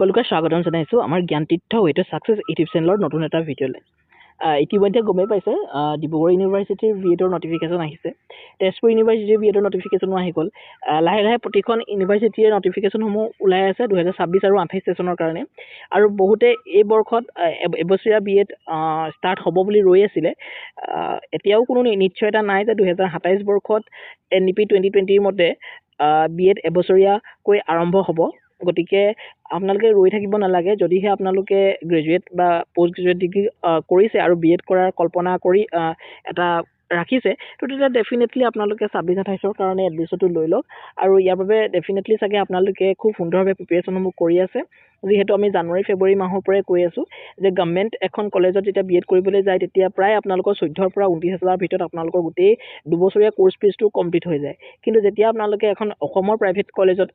সকলোকে স্বাগতম জনাইছো আমাৰ জ্ঞানতীৰ্থ ৱেটো সাকসেস ইউটিউব চেনেলৰ নতুন এটা ভিডিঅ'লৈ ইতিমধ্যে গমেই পাইছে ডিব্ৰুগড় ইউনিভাৰ্চিটিৰ বিএডৰ নটিফিকেশ্যন আহিছে তেজপুৰ ইউনিভাৰ্চিটিৰ বিএডৰ নটিফিকেশ্যনো আহি গ'ল লাহে লাহে প্ৰতিখন ইউনিভাৰ্চিটিৰ নটিফিকেশ্যনসমূহ ওলাই আছে 2026 আৰু 28 সেশনৰ কাৰণে আৰু বহুতে এই বৰ্ষত এবছৰীয়া বিএড ষ্টাৰ্ট হ'ব বুলি ৰৈ আছিলে এতিয়াও কোনো নিশ্চয়তা নাই যে 2027 বৰ্ষত এনইপি 2020 ৰ মতে বিএড এবছৰীয়াকৈ আৰম্ভ হ'ব গতিকে আপোনালোকে ৰৈ থাকিব নালাগে যদিহে আপোনালোকে গ্ৰেজুৱেট বা পোষ্ট গ্ৰেজুৱেট ডিগ্ৰী কৰিছে আৰু বিএড কৰাৰ কল্পনা কৰি এটা ৰাখিছে তো তেতিয়া ডেফিনেটলি আপোনালোকে 26-28ৰ কাৰণে এডমিশ্যনটো লৈ লওক আৰু ইয়াৰ বাবে ডেফিনেটলি চাগে আপোনালোকে খুব সুন্দৰভাৱে প্ৰিপেৰেশ্যনসমূহ কৰি আছে যিহেতু আমি জানুৱাৰী ফেব্ৰুৱাৰী মাহৰ পৰাই কৈ আছোঁ যে গভৰ্ণমেণ্ট এখন কলেজত যেতিয়া বিএড কৰিবলৈ যায় তেতিয়া প্ৰায় আপোনালোকৰ 14ৰ পৰা 29,000 ভিতৰত আপোনালোকৰ গোটেই দুবছৰীয়া কোৰ্চ ফিজটো কমপ্লিট হৈ যায় কিন্তু যেতিয়া আপোনালোকে এখন অসমৰ প্ৰাইভেট কলেজত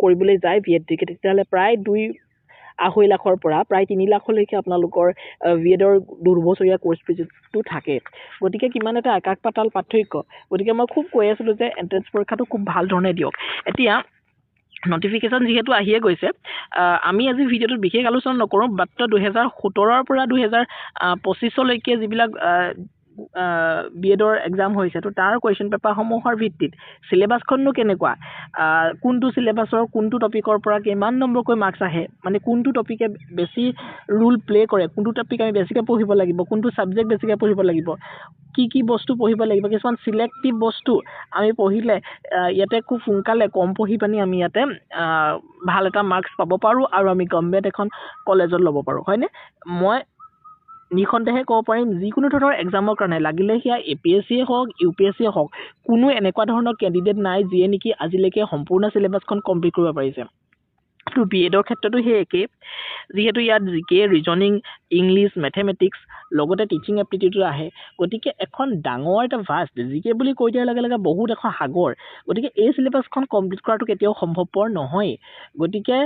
কৰিবলৈ যায় বিএড ডিগ্ৰী তেতিয়াহ'লে প্ৰায় 2.5 লাখৰ পৰা প্ৰায় 3 লাখলৈকে আপোনালোকৰ বিএডৰ দুবছৰীয়া কোৰ্চ ফিজটো থাকে গতিকে কিমান এটা আকাশ পাতাল পাৰ্থক্য গতিকে মই খুব কৈ আছিলোঁ যে এন্ট্ৰেন্স পৰীক্ষাটো খুব ভাল ধৰণে দিয়ক এতিয়া নটিফিকেশ্যন যেহেতু আহিয়ে গৈছে আমি আজি ভিডিঅ'টোত বিশেষ আলোচনা নকৰোঁ মাত্ৰ 2017ৰ পৰা 2025লৈকে যিবিলাক বিএডৰ এক্সাম হৈছে তো তাৰ কুৱেশ্যন পেপাৰসমূহৰ ভিত্তিত সিলেবাছখননো কেনেকুৱা কোনটো সিলেবাছৰ কোনটো টপিকৰ পৰা কিমান নম্বৰকৈ মাৰ্কছ আহে মানে কোনটো টপিকে বেছি ৰোল প্লে কৰে কোনটো টপিক আমি বেছিকৈ পঢ়িব লাগিব কোনটো ছাবজেক্ট বেছিকৈ পঢ়িব লাগিব কি বস্তু পঢ়িব লাগিব কিছুমান সিলেক্টিভ বস্তু আমি পঢ়িলে ইয়াতে খুব সোনকালে কম পঢ়ি পানি আমি ইয়াতে ভাল এটা মাৰ্কছ পাব পাৰোঁ আৰু আমি গভৰ্ণমেণ্ট এখন কলেজত ল'ব পাৰোঁ হয়নে মই নিখন্তেহে ক'ব পাৰিম যিকোনো ধৰণৰ এক্সামৰ কাৰণে লাগিলে সেয়া APSCয়ে হওক UPSCয়ে হওক কোনো এনেকুৱা ধৰণৰ কেণ্ডিডেট নাই যিয়ে নেকি আজিলৈকে সম্পূৰ্ণ সিলেবাছখন কমপ্লিট কৰিব পাৰিছে তো বিএডৰ ক্ষেত্ৰতো সেই একেই যিহেতু ইয়াত জিকে ৰিজনিং ইংলিছ মেথমেটিক্স লগতে টিচিং এপ্টিটিউডো আহে গতিকে এখন ডাঙৰ এটা ভাষ্ট জিকে বুলি কৈ দিয়াৰ লগে লগে বহুত এখন সাগৰ গতিকে এই সিলেবাছখন কমপ্লিট কৰাটো কেতিয়াও সম্ভৱপৰ নহয় গতিকে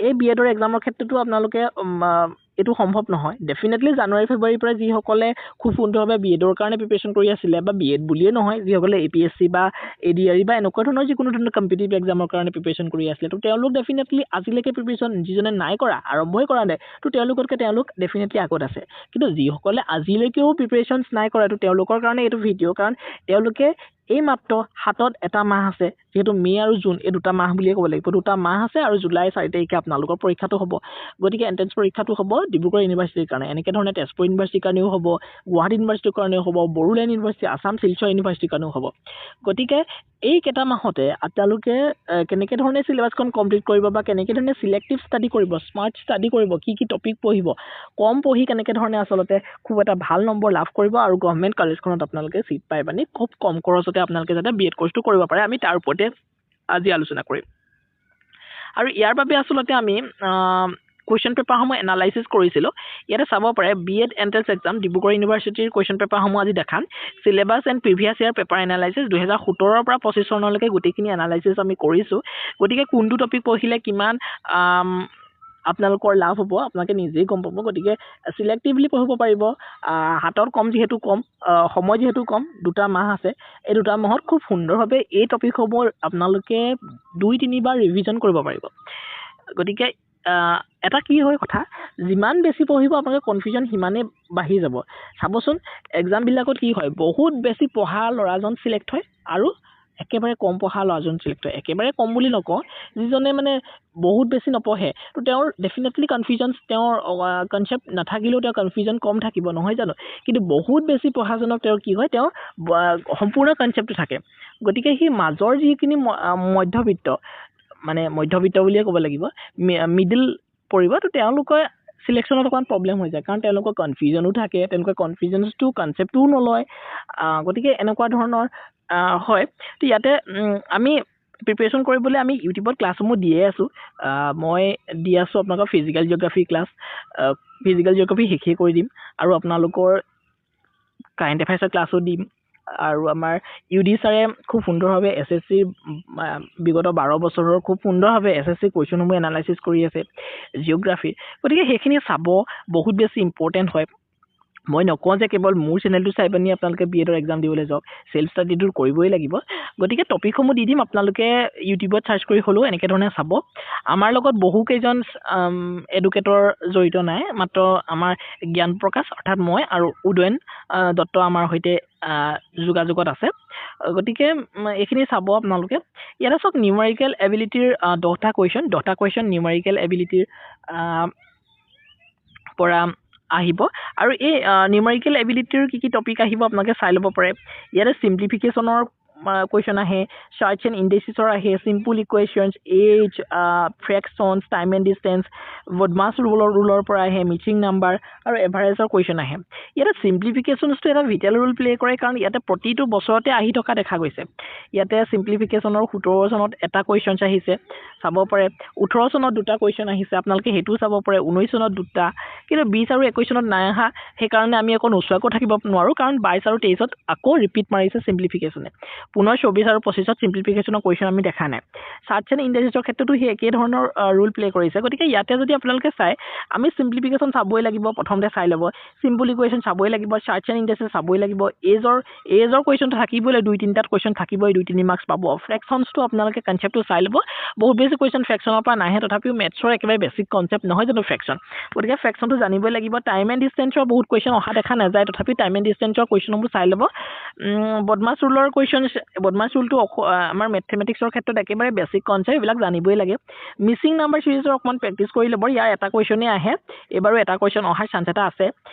এই বিএডৰ এক্সামৰ ক্ষেত্ৰতো আপোনালোকে এইটো সম্ভৱ নহয় ডেফিনেটলি জানুৱাৰী ফেব্ৰুৱাৰীৰ পৰা যিসকলে খুব সুন্দৰভাৱে বিএডৰ কাৰণে প্ৰিপেৰেশ্যন কৰি আছিলে বা বিএড বুলিয়ে নহয় যিসকলে APSC বা ADRE বা এনেকুৱা ধৰণৰ যিকোনো ধৰণৰ কম্পিটিটিভ এক্সামৰ কাৰণে প্ৰিপেৰেশ্যন কৰি আছিলে তো তেওঁলোক ডেফিনেটলি আজিলৈকে প্ৰিপেৰেশ্যন যিজনে নাই কৰা আৰম্ভই কৰা নাই তো তেওঁলোকতকৈ তেওঁলোক ডেফিনেটলি আগত আছে কিন্তু যিসকলে আজিলৈকেও প্ৰিপেৰেশ্যনছ নাই কৰা তো তেওঁলোকৰ কাৰণে এইটো ভিডিঅ' কাৰণ তেওঁলোকে এই মাত্ৰ হাতত এটা মাহ আছে যেহেতু মে আৰু জুন এই দুটা মাহ বুলিয়ে ক'ব লাগিব দুটা মাহ আছে আৰু জুলাই 4 তাৰিখে আপোনালোকৰ পৰীক্ষাটো হ'ব গতিকে এন্ট্ৰেন্স পৰীক্ষাটো হ'ব ডিব্ৰুগড় ইউনিভাৰ্চিটিৰ কাৰণে এনেকৈ ধৰণে তেজপুৰ ইউনিভাৰ্চিটিৰ কাৰণেও হ'ব গুৱাহাটী ইউনিভাৰ্চিটিৰ কাৰণেও হ'ব বড়োলেণ্ড ইউনিভাৰ্চিটি আছাম শিলচৰ ইউনিভাৰ্চিটিৰ কাৰণেও হ'ব গতিকে এই কেইটা মাহতে আপোনালোকে কেনেকৈ ধৰণে সিলেবাছখন কমপ্লিট কৰিব বা কেনেকৈ ধৰণে সিলেক্টিভ ষ্টাডি কৰিব স্মাৰ্ট ষ্টাডি কৰিব কি টপিক পঢ়িব কম পঢ়ি কেনেকৈ ধৰণে আচলতে খুব এটা ভাল নম্বৰ লাভ কৰিব আৰু গভৰ্ণমেণ্ট কলেজখনত আপোনালোকে চিট পাই পানি খুব কম খৰচতে আপোনালোকে যাতে বিএড কোৰ্চটো কৰিব পাৰে আমি তাৰ ওপৰতে আজি আলোচনা কৰিম আৰু ইয়াৰ বাবে আচলতে আমি কুৱেশ্যন পেপাৰসমূহ এনালাইচিছ কৰিছিলোঁ ইয়াতে চাব পাৰে বিএড এন্ট্ৰেন্স এক্সাম ডিব্ৰুগড় ইউনিভাৰ্চিটিৰ কুৱেশ্যন পেপাৰসমূহ আজি দেখাম syllabus and previous year paper analysis 2017ৰ পৰা 25 চনলৈকে গোটেইখিনি এনালাইচিছ আমি কৰিছোঁ গতিকে কোনটো টপিক পঢ়িলে কিমান আপোনালোকৰ লাভ হ'ব আপোনালোকে নিজেই গম পাব গতিকে সিলেক্টিভলি পঢ়িব পাৰিব হাতত কম যিহেতু কম সময় যিহেতু কম দুটা মাহ আছে এই দুটা মাহত খুব সুন্দৰভাৱে এই টপিকসমূহ আপোনালোকে 2-3 বাৰ ৰিভিজন কৰিব পাৰিব গতিকে এটা কি হয় কথা যিমান বেছি পঢ়িব আপোনালোকে কনফিউজন সিমানেই বাঢ়ি যাব চাবচোন এক্সামবিলাকত কি হয় বহুত বেছি পঢ়া ল'ৰাজন চিলেক্ট হয় আৰু একেবাৰে কম পঢ়া ল'ৰাজন চিলেক্ট হয় একেবাৰে কম বুলি নকওঁ যিজনে মানে বহুত বেছি নপঢ়ে তো তেওঁৰ ডেফিনেটলি কনফিউজন তেওঁৰ কনচেপ্ট নাথাকিলেও তেওঁৰ কনফিউজন কম থাকিব নহয় জানো কিন্তু বহুত বেছি পঢ়াজনক তেওঁৰ কি হয় তেওঁৰ সম্পূৰ্ণ কনচেপ্টটো থাকে গতিকে সেই মাজৰ যিখিনি মধ্যবিত্ত বুলিয়ে ক'ব লাগিব মিডল পৰিব তো তেওঁলোকৰ সিলেকশ্যনত অকণমান প্ৰব্লেম হৈ যায় কাৰণ তেওঁলোকৰ কনফিউজনো থাকে তেওঁলোকৰ কনফিউজনটো কনচেপ্টটোও নলয় গতিকে এনেকুৱা ধৰণৰ হয় তো ইয়াতে আমি প্ৰিপেৰেশ্যন কৰিবলৈ আমি ইউটিউবত ক্লাছসমূহ দিয়ে আছোঁ মই দি আছোঁ আপোনালোকৰ physical geography class physical geography শেষেই কৰি দিম আৰু আপোনালোকৰ কাৰেণ্ট এফেয়াৰ্ছৰ ক্লাছো দিম আৰু আমাৰ UD ছাৰে খুব সুন্দৰভাৱে SSC বিগত 12 বছৰৰ খুব সুন্দৰভাৱে SSC কুৱেশ্যনসমূহ এনালাইচিছ কৰি আছে জিঅ'গ্ৰাফি গতিকে সেইখিনি চাব বহুত বেছি ইম্পৰ্টেণ্ট হয় মই নকওঁ যে কেৱল মোৰ চেনেলটো চাই পানি আপোনালোকে বিএডৰ এক্সাম দিবলৈ যাওক সেলফ ষ্টাডিটো কৰিবই লাগিব গতিকে টপিকসমূহ দি দিম আপোনালোকে ইউটিউবত সাৰ্চ কৰি হ'লেও এনেকৈ ধৰণে চাব আমাৰ লগত বহু কেইজন এডুকেটৰ জড়িত নাই মাত্ৰ আমাৰ জ্ঞান প্ৰকাশ অৰ্থাৎ মই আৰু উদয়ন দত্ত আমাৰ সৈতে যোগাযোগত আছে গতিকে এইখিনি চাব আপোনালোকে ইয়াতে চাওক নিউমেৰিকেল এবিলিটিৰ 10টা কুৱেশ্যন নিউমেৰিকেল এবিলিটিৰ পৰা আহিব আৰু এই নিউমেৰিকেল এবিলিটিৰ কি টপিক আহিব আপোনালোকে চাই ল'ব পাৰে ইয়াতে সিম্পলিফিকেশনৰ কুৱেশ্যন আহে চাৰ্চ এণ্ড ইন্ডিসেছৰ আহে simple equations as fractions time and distance BODMAS ৰুলৰ পৰা আহে মিচিং নাম্বাৰ আৰু এভাৰেজৰ কুৱেশ্যন আহে ইয়াতে সিম্পলিফিকেশনছটো এটা ভিটেল ৰোল প্লে কৰে কাৰণ ইয়াতে প্ৰতিটো বছৰতে আহি থকা দেখা গৈছে ইয়াতে সিম্পলিফিকেশনৰ 17 চনত এটা কুৱেশ্যনছ আহিছে চাব পাৰে 18 চনত দুটা কুৱেশ্যন আহিছে আপোনালোকে হেতু চাব পাৰে 19 চনত দুটা কিন্তু 20 আৰু 21 চনত নাই আহা সেইকাৰণে আমি আকৌ নোচোৱাকৈ থাকিব নোৱাৰো কাৰণ 22 আৰু 23 ত আকৌ ৰিপিট মাৰিছে সিম্পলিফিকেশনে পুনৰ 24 আৰু 25 ত সিম্পলিফিকেশনৰ কুৱেশ্যন আমি দেখা নাই সাৰ্চ এণ্ড ইন্ডিসেছৰ ক্ষেত্ৰতো সেই একে ধৰণৰ ৰোল প্লে কৰিছে গতিকে ইয়াতে যদি আপোনালোকে চাই আমি সিম্পলিফিকেশন চাবই লাগিব প্ৰথমতে চাই ল'ব সিম্পল ইকুৱেশ্যন চাবই লাগিব সাৰ্চ এণ্ড ইন্ডিসেছ চাবই লাগিব এজৰ কুৱেশ্যন থাকিবই 2-3টাত কুৱেশ্যন থাকিবই 2-3 মাৰ্কছ পাব ফ্ৰেকশ্যনছটো আপোনালোকে কনচেপ্টটো চাই ল'ব বহুত বেছি কুৱেশ্যন ফ্ৰেকশ্যনৰ পৰা নাহে তথাপিও মেথছৰ একেবাৰে বেছিক কনচেপ্ট নহয় জানো ফ্ৰেকশ্যন গতিকে ফ্ৰেকশ্যনটো জানিবই লাগিব টাইম এণ্ড ডিষ্টেঞ্চৰ বহুত কুৱেশ্যন অহা দেখা নাযায় তথাপি টাইম এণ্ড ডিষ্টেঞ্চৰ কুৱেশ্যনবোৰ চাই ল'ব বদমাছ ৰুলৰ কুৱেশ্যন বদমাছ ৰুলটো আমাৰ মেথমেটিক্সৰ ক্ষেত্ৰত একেবাৰে বেছিক কনচেপ্ট এইবিলাক জানিবই লাগে মিচিং নাম্বাৰ চিৰিজৰ অকণমান প্ৰেক্টিছ কৰি ল'ব ইয়াৰ এটা কুৱেশ্যনেই আহে এবাৰো এটা কুৱেশ্যন অহাৰ চান্স এটা আছে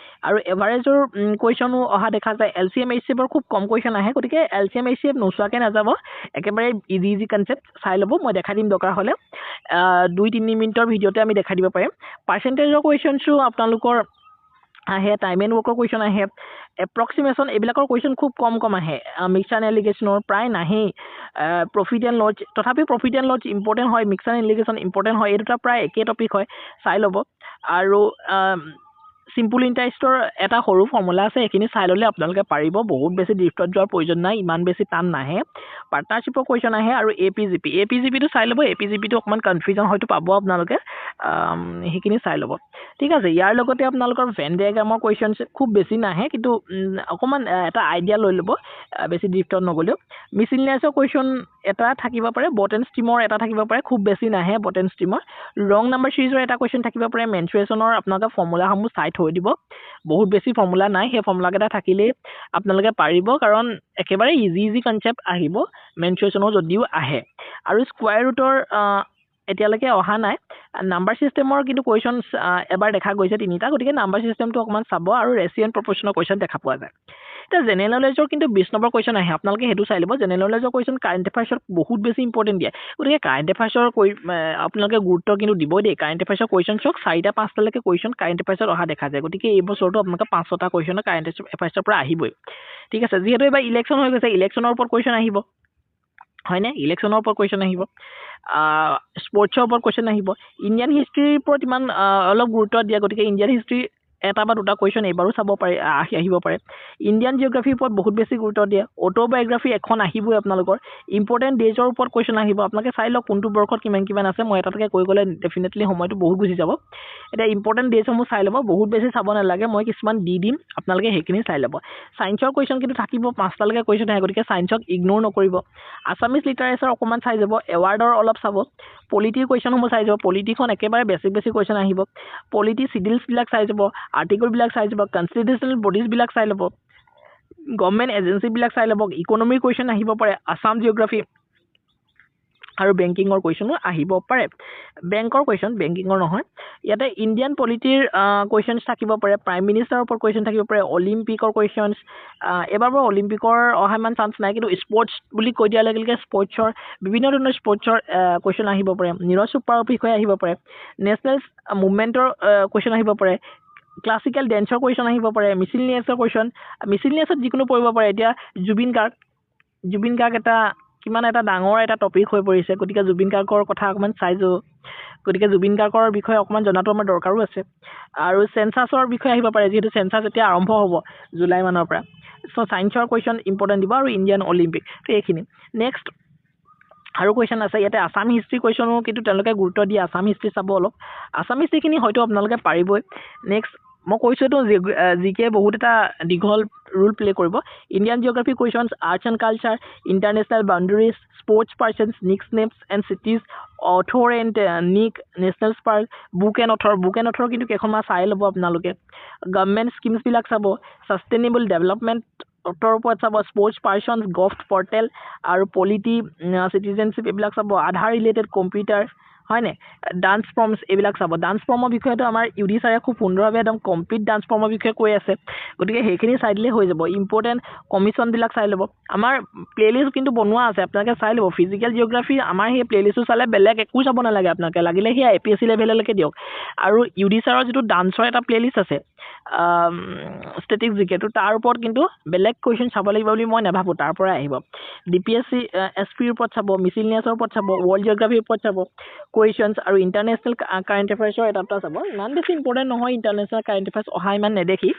আৰু এভাৰেজৰ কুৱেশ্যনো অহা দেখা যায় LCM HCFৰ খুব কম কুৱেশ্যন আহে গতিকে LCM HCF নোচোৱাকৈ নাযাব একেবাৰে ইজি কনচেপ্ট চাই ল'ব মই দেখাই দিম দৰকাৰ হ'লে 2-3 মিনিটৰ ভিডিঅ'তে আমি দেখাই দিব পাৰিম পাৰ্চেণ্টেজৰ কুৱেশ্যনছো আপোনালোকৰ আহে টাইম এণ্ড ৱৰ্কৰ কুৱেশ্যন আহে এপ্ৰক্সিমেশ্যন এইবিলাকৰ কুৱেশ্যন খুব কম আহে মিক্সাৰ এণ্ড এলিগেশ্যনৰ প্ৰায় নাহেই প্ৰফিট এণ্ড লছ তথাপি প্ৰফিট এণ্ড লছ ইম্পৰ্টেণ্ট হয় মিক্সাৰ এণ্ড এলিগেশ্যন ইম্পৰ্টেণ্ট হয় এই দুটা প্ৰায় একে টপিক হয় চাই ল'ব আৰু সিম্পল ইণ্টাৰেষ্টৰ এটা সৰু ফৰ্মুলা আছে এইখিনি চাই ল'লে আপোনালোকে পাৰিব বহুত বেছি ড্ৰিফটত যোৱাৰ প্ৰয়োজন নাই ইমান বেছি টান নাহে পাৰ্টনাৰশ্বিপৰ কুৱেশ্যন আহে আৰু এপিজিপিটো চাই ল'ব এপিজিপিটো অকণমান কনফিউজন হয়তো পাব আপোনালোকে সেইখিনি চাই ল'ব ঠিক আছে ইয়াৰ লগতে আপোনালোকৰ ভেন ডায়াগ্ৰামৰ কুৱেশ্যনছ খুব বেছি নাহে কিন্তু অকণমান এটা আইডিয়া লৈ ল'ব বেছি ড্ৰিফটত নগ'লেও মিছলিনিয়াছৰ কুৱেশ্যন এটা থাকিব পাৰে বট এণ্ড ষ্ট্ৰীমৰ এটা থাকিব পাৰে খুব বেছি নাহে বট এণ্ড ষ্ট্ৰীমৰ ৰং নাম্বাৰ চিৰিজৰ এটা কুৱেশ্যন থাকিব পাৰে মেনচুৰেশ্যনৰ আপোনালোকে ফৰ্মুলাসমূহ চাই থৈ দিব বহুত বেছি ফৰ্মুলা নাই সেই ফৰ্মুলাকেইটা থাকিলেই আপোনালোকে পাৰিব কাৰণ একেবাৰে ইজি কনচেপ্ট আহিব মেনচুৰেশ্যনৰ যদিও আহে আৰু স্কোৱাৰ ৰুটৰ এতিয়ালৈকে অহা নাই নাম্বাৰ চিষ্টেমৰ কিন্তু কুৱেশ্যন এবাৰ দেখা গৈছে 3টা গতিকে নাম্বাৰ চিষ্টেমটো অকণমান চাব আৰু ৰেচিঅ' এণ্ড প্ৰপৰ্চনৰ কুৱেশ্যন দেখা পোৱা যায় এতিয়া জেনেৰেল নলেজৰ কিন্তু 20 নম্বৰ কুৱেশ্যন আহে আপোনালোকে সেইটো চাই ল'ব জেনেৰেল নলেজৰ কুৱেশ্যন কাৰেণ্ট এফেয়াৰ্ছত বহুত বেছি ইম্পৰ্টেণ্ট দিয়ে গতিকে কাৰেণ্ট এফেয়াৰ্ছৰ আপোনালোকে গুৰুত্ব কিন্তু দিবই দেই কাৰেণ্ট এফেয়াৰ্ছৰ কুৱেশ্যন চাওক 4-5টালৈকে কুৱেশ্যন কাৰেণ্ট এফেয়াৰ্ছত অহা দেখা যায় গতিকে এই বছৰটো আপোনালোকে 5-6টা কুৱেশ্যন কাৰেণ্ট এফেয়াৰ্ছৰ পৰা আহিবই ঠিক আছে যিহেতু এইবাৰ ইলেকশ্যন হৈ গৈছে ইলেকশ্যনৰ ওপৰত কুৱেশ্যন আহিব হয়নে ইলেকশ্যনৰ ওপৰত কুৱেশ্যন আহিব স্পৰ্টছৰ ওপৰত কুৱেশ্যন আহিব ইণ্ডিয়ান হিষ্ট্ৰীৰ ওপৰত ইমান অলপ গুৰুত্ব দিয়ে গতিকে ইণ্ডিয়ান হিষ্ট্ৰী এটা বা দুটা কুৱেশ্যন এইবাৰো চাব পাৰে আহিব পাৰে ইণ্ডিয়ান জিঅ'গ্ৰাফিৰ ওপৰত বহুত বেছি গুৰুত্ব দিয়ে অট'বায়'গ্ৰাফি এখন আহিবই আপোনালোকৰ ইম্পৰ্টেণ্ট ডেজৰ ওপৰত কুৱেশ্যন আহিব আপোনালোকে চাই লওক কোনটো বৰ্ষত কিমান আছে মই এটাকে কৈ গ'লে ডেফিনেটলি সময়টো বহুত গুচি যাব এতিয়া ইম্পৰ্টেণ্ট ডেজসমূহ চাই ল'ব বহুত বেছি চাব নালাগে মই কিছুমান দি দিম আপোনালোকে সেইখিনি চাই ল'ব ছায়েন্সৰ কুৱেশ্যন কিন্তু থাকিব 5টালৈকে কুৱেশ্যন আহে গতিকে ছায়েন্সক ইগন'ৰ নকৰিব আছামিজ লিটাৰেচাৰ অকণমান চাই যাব এৱাৰ্ডৰ অলপ চাব পলিটিৰ কুৱেশ্যনসমূহ চাই যাব পলিটিখন একেবাৰে বেছিক কুৱেশ্যন আহিব পলিটি চিডিলছবিলাক চাই যাব আৰ্টিকলবিলাক চাই যাব কনষ্টিটিউচনেল বডিজবিলাক চাই ল'ব গভৰ্ণমেণ্ট এজেঞ্চিবিলাক চাই ল'ব ইকনমিৰ কুৱেশ্যন আহিব পাৰে আছাম জিঅ'গ্ৰাফি আৰু বেংকিঙৰ কুৱেশ্যনো আহিব পাৰে বেংকৰ কুৱেশ্যন বেংকিঙৰ নহয় ইয়াতে ইণ্ডিয়ান পলিটিৰ কুৱেশ্যনছ থাকিব পাৰে প্ৰাইম মিনিষ্টাৰৰ ওপৰত কুৱেশ্যন থাকিব পাৰে অলিম্পিকৰ কুৱেশ্যনছ এবাৰ বাৰু অলিম্পিকৰ অহা ইমান চান্স নাই কিন্তু স্পৰ্টছ বুলি কৈ দিয়াৰ লগে লগে স্পৰ্টছৰ বিভিন্ন ধৰণৰ স্পৰ্টছৰ কুৱেশ্যন আহিব পাৰে নীৰজ চোপ্ৰাৰ বিষয়ে আহিব পাৰে নেশ্যনেল মুভমেণ্টৰ কুৱেশ্যন আহিব পাৰে ক্লাছিকেল ডেন্সৰ কুৱেশ্যন আহিব পাৰে মিছলিনিয়াছত যিকোনো পৰিব পাৰে এতিয়া জুবিন গাৰ্গ এটা কিমান এটা ডাঙৰ এটা টপিক হৈ পৰিছে গতিকে জুবিন গাৰ্গৰ কথা অকণমান চাইছোঁ গতিকে জুবিন গাৰ্গৰ বিষয়ে অকণমান জনাটো আমাৰ দৰকাৰো আছে আৰু চেঞ্চাছৰ বিষয়ে আহিব পাৰে যিহেতু চেঞ্চাছ এতিয়া আৰম্ভ হ'ব জুলাই মানৰ পৰা চ' ছায়েন্সৰ কুৱেশ্যন ইম্পৰ্টেণ্ট দিব আৰু ইণ্ডিয়ান অলিম্পিক তো এইখিনি নেক্সট আৰু কুৱেশ্যন আছে ইয়াতে আছাম হিষ্ট্ৰী কুৱেশ্যনো কিন্তু তেওঁলোকে গুৰুত্ব দিয়ে আছাম হিষ্ট্ৰী চাব অলপ আছাম হিষ্ট্ৰীখিনি হয়তো আপোনালোকে পাৰিবই নেক্সট মই কৈছোঁ এইটো জিকে বহুত এটা দীঘল ৰোল প্লে কৰিব Indian geography questions arts and culture international boundaries sports persons nicknames and cities author and nick national park book and author কিন্তু কেইখনমান চাই ল'ব আপোনালোকে গভৰ্ণমেণ্ট স্কিমছবিলাক চাব ছাষ্টেইনেবল ডেভেলপমেণ্টৰ ওপৰত চাব স্পৰ্টছ পাৰ্চনছ গভ পৰ্টেল আৰু পলিটি চিটিজেনশ্বিপ এইবিলাক চাব আধাৰ ৰিলেটেড কম্পিউটাৰ হয়নে ডান্স ফৰ্মছ এইবিলাক চাব ডান্স ফৰ্মৰ বিষয়েতো আমাৰ ইউডি ছাৰে খুব সুন্দৰভাৱে একদম কমপ্লিট ডান্স ফৰ্মৰ বিষয়ে কৈ আছে গতিকে সেইখিনি চাই দিলেই হৈ যাব ইম্পৰ্টেণ্ট কমিশ্যনবিলাক চাই ল'ব আমাৰ প্লে'লিষ্ট কিন্তু বনোৱা আছে আপোনালোকে চাই ল'ব ফিজিকেল জিঅ'গ্ৰাফি আমাৰ সেই প্লে'লিষ্টটো চালে বেলেগ একো চাব নালাগে আপোনালোকে লাগিলে সেয়া APSC লেভেললৈকে দিয়ক আৰু ইউডি ছাৰৰ যিটো ডান্সৰ এটা প্লে'লিষ্ট আছে ষ্টেটিক জিকেটো তাৰ ওপৰত কিন্তু বেলেগ কুৱেশ্যন চাব লাগিব বুলি মই নাভাবোঁ তাৰ পৰাই আহিব DPSC SPৰ ওপৰত চাব মিছিলিনিয়াছৰ ওপৰত চাব ৱৰ্ল্ড জিঅ'গ্ৰাফিৰ ওপৰত চাব কুৱেশ্যনছ আৰু ইণ্টাৰনেশ্যনেল কাৰেণ্ট এফেয়াৰ্ছৰ এটা চাব ইমান বেছি ইম্পৰ্টেণ্ট নহয় ইণ্টাৰনেশ্যনেল কাৰেণ্ট এফেয়াৰ্ছ অহা ইমান নেদেখি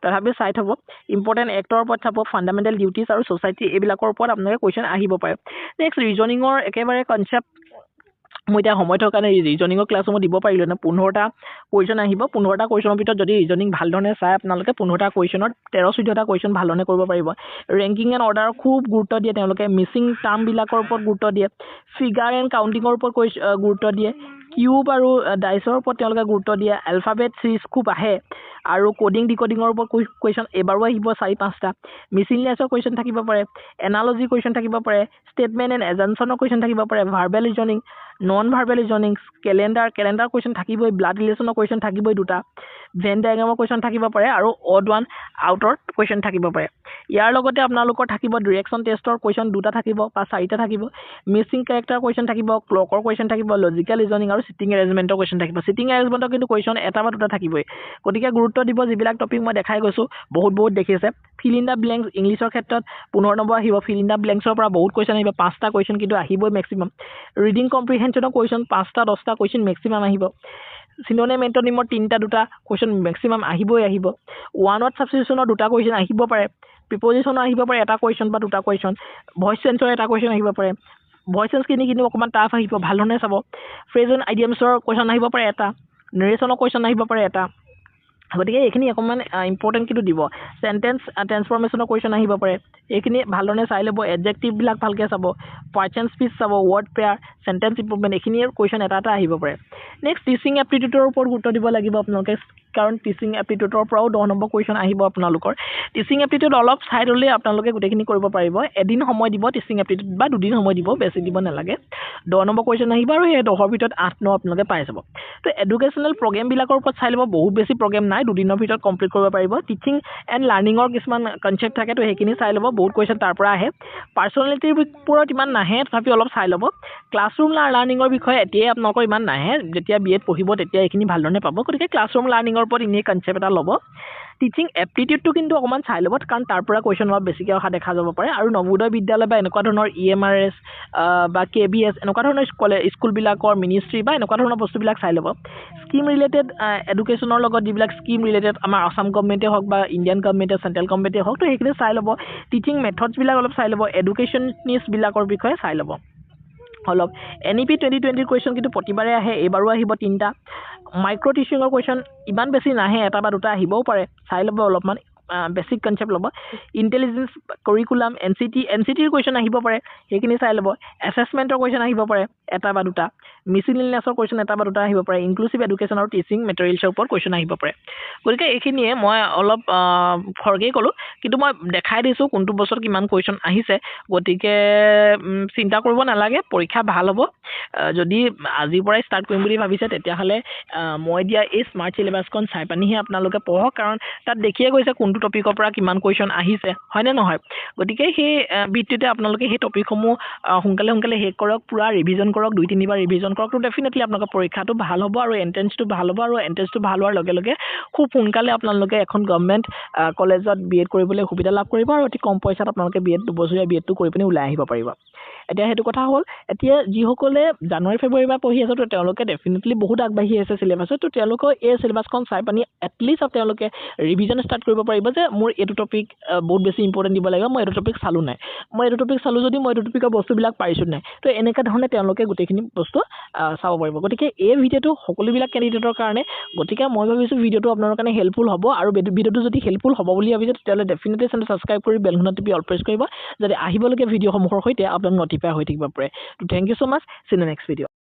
তথাপিও চাই থ'ব ইম্পৰ্টেণ্ট এক্টৰ ওপৰত চাব ফাণ্ডামেণ্টেল ডিউটিজ আৰু ছ'চাইটি এইবিলাকৰ ওপৰত আপোনালোকে কুৱেশ্যন আহিব পাৰে নেক্সট ৰিজনিঙৰ একেবাৰে কনচেপ্ট মই এতিয়া সময় থকাৰ কাৰণে ৰিজনিঙৰ ক্লাছো মই দিব পাৰিলোঁ ন 15টা কুৱেশ্যন আহিব 15টা কুৱেশ্যনৰ ভিতৰত যদি ৰিজনিং ভালধৰণে চাই আপোনালোকে 15টা কুৱেশ্যনত 13-14টা কুৱেশ্যন ভালধৰণে কৰিব পাৰিব ৰেংকিং এণ্ড অৰ্ডাৰৰ খুব গুৰুত্ব দিয়ে তেওঁলোকে মিচিং টাৰ্মবিলাকৰ ওপৰত গুৰুত্ব দিয়ে ফিগাৰ এণ্ড কাউণ্টিঙৰ ওপৰত গুৰুত্ব দিয়ে কিউব আৰু ডাইচৰ ওপৰত তেওঁলোকে গুৰুত্ব দিয়ে এলফাবেট চিৰিজ খুব আহে আৰু কোডিং ডিকোডিঙৰ ওপৰত কুৱেশ্যন এবাৰো আহিব 4-5টা মিছিলিনিয়াছৰ কুৱেশ্যন থাকিব পাৰে এনালজি কুৱেশ্যন থাকিব পাৰে ষ্টেটমেণ্ট এণ্ড এজাম্পশ্যনৰ কুৱেশ্যন থাকিব পাৰে verbal reasoning non verbal reasoning calendar question থাকিবই ব্লাড ৰিলেশ্যনৰ কুৱেশ্যন থাকিবই দুটা ভেন ডায়েগ্ৰামৰ কুৱেশ্যন থাকিব পাৰে আৰু অড ওৱান আউটৰ কুৱেশ্যন থাকিব পাৰে ইয়াৰ লগতে আপোনালোকৰ থাকিব ডিৰেকশ্যন টেষ্টৰ কুৱেশ্যন দুটা থাকিব বা 4টা থাকিব মিচিং কেৰেক্টাৰ কুৱেশ্যন থাকিব ক্লকৰ কুৱেশ্যন থাকিব লজিকেল ৰিজনিং আৰু চিটিং এৰেঞ্জমেণ্টৰ কুৱেশ্যন থাকিব চিটিং এৰেঞ্জমেণ্টৰ কিন্তু কুৱেশ্যন এটা বা দুটা থাকিবই গতিকে গুৰুত্ব দিব যিবিলাক টপিক মই দেখাই গৈছোঁ বহুত দেখিছে ফিল ইন দ্য ব্লেংকছ ইংলিছৰ ক্ষেত্ৰত 15 নম্বৰ আহিব ফিল ইন দ্য ব্লেংকছৰ পৰা বহুত কুৱেশ্যন আহিব 5টা কুৱেশ্যন কিন্তু আহিবই মেক্সিমাম ৰিডিং কম্প্ৰিহেনশ্যনৰ কুৱেশ্যন 5টা 10টা কুৱেশ্যন মেক্সিমাম আহিব চিনোনিম এণ্টনিমৰ 2টা কুৱেশ্যন মেক্সিমাম আহিব ওৱান ৱৰ্ড ছাবষ্টিটিউশ্যনৰ 2টা কুৱেশ্যন আহিব পাৰে প্ৰিপজিশ্যনৰ আহিব পাৰে এটা কুৱেশ্যন বা 2টা কুৱেশ্যন ভইচ চেঞ্চৰ এটা কুৱেশ্যন আহিব পাৰে ভইচ চেঞ্চখিনি কিন্তু অকণমান টাফ আহিব ভালধৰণে চাব ফ্ৰেজ এণ্ড আইডিয়ামছৰ কুৱেশ্যন আহিব পাৰে এটা নেৰেশ্যনৰ কুৱেশ্যন আহিব পাৰে এটা গতিকে এইখিনি অকণমান ইম্পৰ্টেণ্ট কিন্তু দিব চেণ্টেন্স ট্ৰেন্সফৰ্মেশ্যনৰ কুৱেশ্যন আহিব পাৰে এইখিনি ভালধৰণে চাই ল'ব এডজেক্টিভবিলাক ভালকৈ চাব পাৰ্চন স্পীচ চাব ৱৰ্ড পেয়াৰ চেণ্টেন্স ইম্প্ৰুভমেণ্ট এইখিনিৰ কুৱেশ্যন এটা আহিব পাৰে নেক্সট টিচিং এপ্টিটিউডৰ ওপৰত গুৰুত্ব দিব লাগিব আপোনালোকে কাৰণ টিচিং এপ্টিটিউডৰ পৰাও 10 নম্বৰ কুৱেশ্যন আহিব আপোনালোকৰ টিচিং এপ্টিটিউড অলপ চাই ল'লে আপোনালোকে গোটেইখিনি কৰিব পাৰিব এদিন সময় দিব টিচিং এপ্টিটিউড বা 2 দিন সময় দিব বেছি দিব নালাগে 10 নম্বৰ কুৱেশ্যন আহিব আৰু সেই 10ৰ ভিতৰত 8-9 আপোনালোকে পাই যাব তো এডুকেশ্যনেল প্ৰগ্ৰেমবিলাকৰ ওপৰত চাই ল'ব বহুত বেছি প্ৰগ্ৰেম নাই 2 দিনৰ ভিতৰত কমপ্লিট কৰিব পাৰিব টিচিং এণ্ড লাৰ্ণিঙৰ কিছুমান কনচেপ্ট থাকে তো সেইখিনি চাই ল'ব বহুত কুৱেশ্যন তাৰ পৰা আহে পাৰ্চনেলিটিৰ ওপৰত ইমান নাহে তথাপি অলপ চাই ল'ব ক্লাছৰুম লাৰ্ণিঙৰ বিষয়ে এতিয়াই আপোনালোকৰ ইমান নাহে যেতিয়া BA পঢ়িব তেতিয়া এইখিনি ভালধৰণে পাব গতিকে ক্লাছৰুম লাৰ্ণিঙৰ ওপৰত এনেই কনচেপ্ট এটা ল'ব টিচিং এপ্টিটিউডটো কিন্তু অকণমান চাই ল'ব কাৰণ তাৰ পৰা কুৱেশ্যন অলপ বেছিকৈ অহা দেখা যাব পাৰে আৰু নৱোদয় বিদ্যালয় বা এনেকুৱা ধৰণৰ EMRS বা KBS এনেকুৱা ধৰণৰ স্কুলবিলাকৰ মিনিষ্ট্ৰী বা এনেকুৱা ধৰণৰ বস্তুবিলাক চাই ল'ব স্কিম ৰিলেটেড এডুকেশ্যনৰ লগত যিবিলাক স্কিম ৰিলেটেড আমাৰ আসাম গভৰ্ণমেণ্টে হওক বা ইণ্ডিয়ান গভৰ্ণমেণ্টে চেণ্ট্ৰেল গভৰ্ণমেণ্টে হওক তো সেইখিনি চাই ল'ব টিচিং মেথডছবিলাক অলপ চাই ল'ব এডুকেশ্যনিষ্টবিলাকৰ বিষয়ে চাই ল'ব অলপ NEP 2020 কুৱেশ্যন কিন্তু প্ৰতিবাৰে আহে এইবাৰো আহিব 3টা মাইক্ৰ' টিচিঙৰ কুৱেশ্যন ইমান বেছি নাহে এটা বা দুটা আহিবও পাৰে চাই ল'ব অলপমান বেছিক কনচেপ্ট ল'ব ইণ্টেলিজেন্স কাৰিকুলাম NCTৰ কুৱেশ্যন আহিব পাৰে সেইখিনি চাই ল'ব এছেছমেণ্টৰ কুৱেশ্যন আহিব পাৰে এটা বা দুটা মিছিলিনিয়াছৰ কুৱেশ্যন এটা বা দুটা আহিব পাৰে ইনক্লুচিভ এডুকেশ্যন আৰু টিচিং মেটেৰিয়েলছৰ ওপৰত কুৱেশ্যন আহিব পাৰে গতিকে এইখিনিয়ে মই অলপ খৰকেই ক'লোঁ কিন্তু মই দেখাই দিছোঁ কোনটো বছৰত কিমান কুৱেশ্যন আহিছে গতিকে চিন্তা কৰিব নালাগে পৰীক্ষা ভাল হ'ব যদি আজিৰ পৰাই ষ্টাৰ্ট কৰিম বুলি ভাবিছে তেতিয়াহ'লে মই দিয়া এই স্মাৰ্ট চিলেবাছখন চাই পানিহে আপোনালোকে পঢ়ক কাৰণ তাত দেখিয়ে গৈছে কোনটো টপিকৰ পৰা কিমান কুৱেশ্যন আহিছে হয়নে নহয় গতিকে সেই ভিত্তিতে আপোনালোকে সেই টপিকসমূহ সোনকালে শেষ কৰক পুৰা ৰিভিজন কৰক 2-3 বাৰ ৰিভিজন কৰক তো ডেফিনেটলি আপোনালোকৰ পৰীক্ষাটো ভাল হ'ব আৰু এণ্ট্ৰেন্সটো ভাল হ'ব আৰু এণ্ট্ৰেন্সটো ভাল হোৱাৰ লগে খুব সোনকালে আপোনালোকে এখন গভৰ্ণমেণ্ট কলেজত BEd কৰিবলৈ সুবিধা লাভ কৰিব আৰু অতি কম পইচাত আপোনালোকে দুবছৰীয়া BEdটো কৰি পিনি ওলাই আহিব পাৰিব এতিয়া সেইটো কথা হ'ল এতিয়া যিসকলে জানুৱাৰী ফেব্ৰুৱাৰী পৰা পঢ়ি আছে তো তেওঁলোকে ডেফিনেটলি বহুত আগবাঢ়ি আছে চিলেবাছত তো তেওঁলোকৰ এই চিলেবাছখন চাই পানি এটলিষ্ট তেওঁলোকে ৰিভিজন ষ্টাৰ্ট কৰিব পাৰিব যে মোৰ এইটো টপিক বহুত বেছি ইম্পৰ্টেণ্ট দিব লাগিব, মই এইটো টপিক চালোঁ নাই, মই এইটো টপিক চালোঁ যদি মই এইটো টপিকৰ বস্তুবিলাক পাৰিছোঁ নাই। তো এনেকুৱা ধৰণে তেওঁলোকে গোটেইখিনি বস্তু চাব পাৰিব। গতিকে এই ভিডিঅ'টো সকলোবিলাক কেণ্ডিডেটৰ কাৰণে। গতিকে মই ভাবিছোঁ ভিডিঅ'টো আপোনালোকৰ কাৰণে হেল্পফুল হ'ব, আৰু ভিডিঅ'টো যদি হেল্পফুল হ'ব বুলি ভাবিছে তেতিয়াহ'লে ডেফিনেটলি চেনেল ছাবস্ক্ৰাইব কৰি বেলখনত টিপি অল প্ৰেছ কৰিব, যাতে আহিবলগীয়া ভিডিঅ'সমূহৰ সৈতে আপোনালোক নটিফাই হৈ থাকিব পাৰে। তো thank you so' much, see you next video'.